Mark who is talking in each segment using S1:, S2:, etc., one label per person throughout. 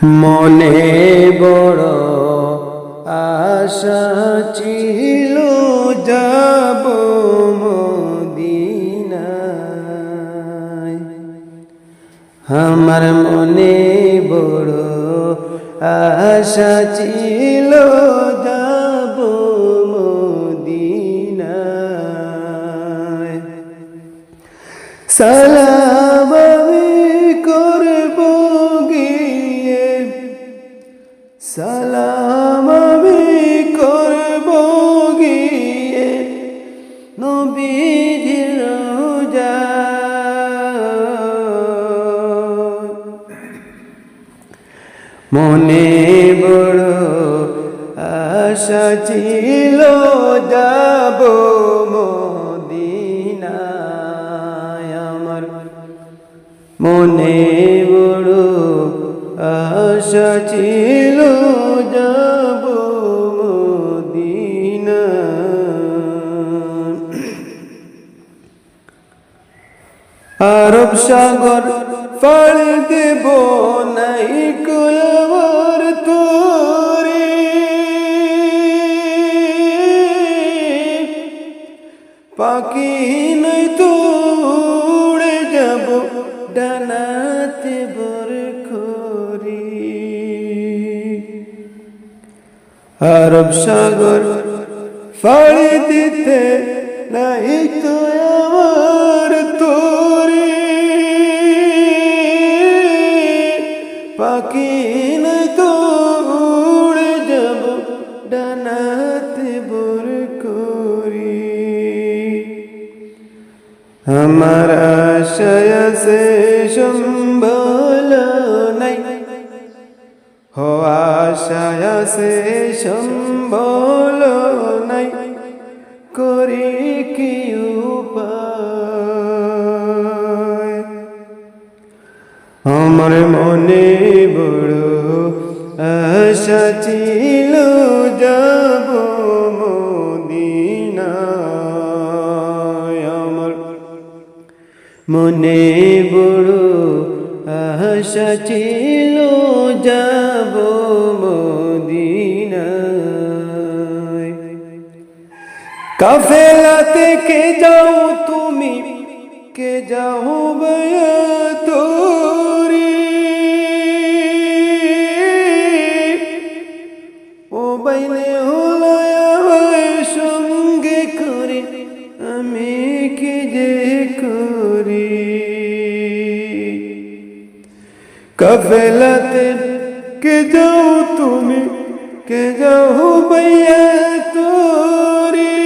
S1: মনে বড় আশা ছিল যাব মদিনায়। আমার মনে বড় আশা ছিল যাব মদিনায়। সালাম আমি করব গিয়ে, সালাম আমি করব গিয়ে নবীজির রওজায়। মনে বড় আশা ছিল যাব মদিনায়। আমার মনে বড় আশা ছিল যাব মদিনায়। আরব সাগর পাড়ি দেব নাই কলবার তোরে, পাখি নাই তো উড়ে যাব ডানাতে বর করি। আরব সাগর পাড়ি দিতে নাই তো আমার তোরে, পাখি নাই তো উড়ে যাব ডানাতে বর করি। আমার আশায় আছে সম্বল নাই, হো আশায় আছে সম্বল নাই, করি কি উপায়। আমার মনে বড় আশা ছিল যাব মদিনায়। আমার মনে বড় আশা ছিল যাব মদিনায়। কাফেলাতে কে যাও তুমি, কে যাও বয়া তোরে, ও বাইনে হলায়া সঙ্গে করে আমি কি যে করি। কাফেলাতে কে যাও তুমি, কে যাও বয়া তোরে,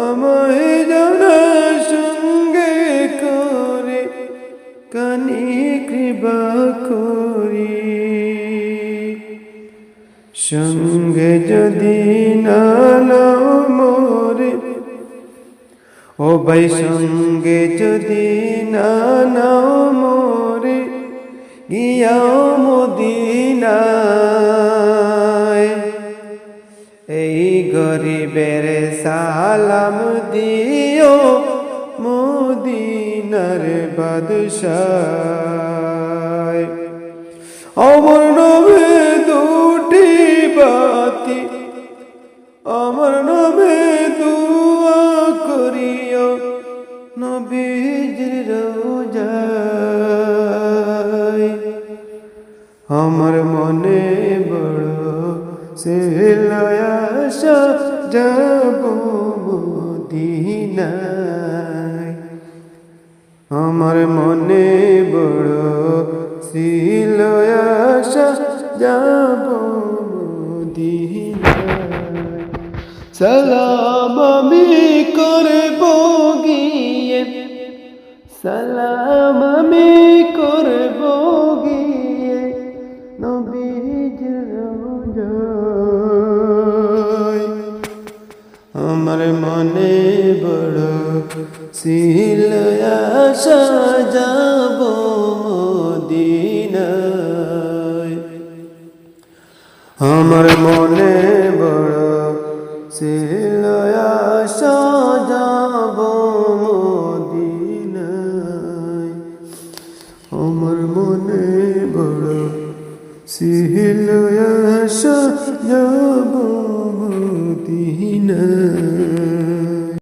S1: আমায় জানা সঙ্গে করে কানি কৃপা করি। সঙ্গে যদি না নাও মোরে, ও ভাই সঙ্গে যদি না নাও মোরে, গিয়াও মদিনায়। এই গরিবের সালাম দিও মদিনার বাদশায়। আমার নামে দুটি বাতি, আমার নামে দুয়া করিও নবীজির রওজায়। আমার মনে বড় ছিল আশা যাব মদিনায়। আমার মনে বড় ছিল আশা যাব মদিনায়। সালাম আমি করব গিয়ে, সালাম আমি করব গিয়ে নবীজির রওজায়। আমার মনে বড় ছিল আশা যাব মদিনায়। আমার মনে বড় ছিল আশা যাব মদিনায়। আমার মনে বড় ছিল আশা যাব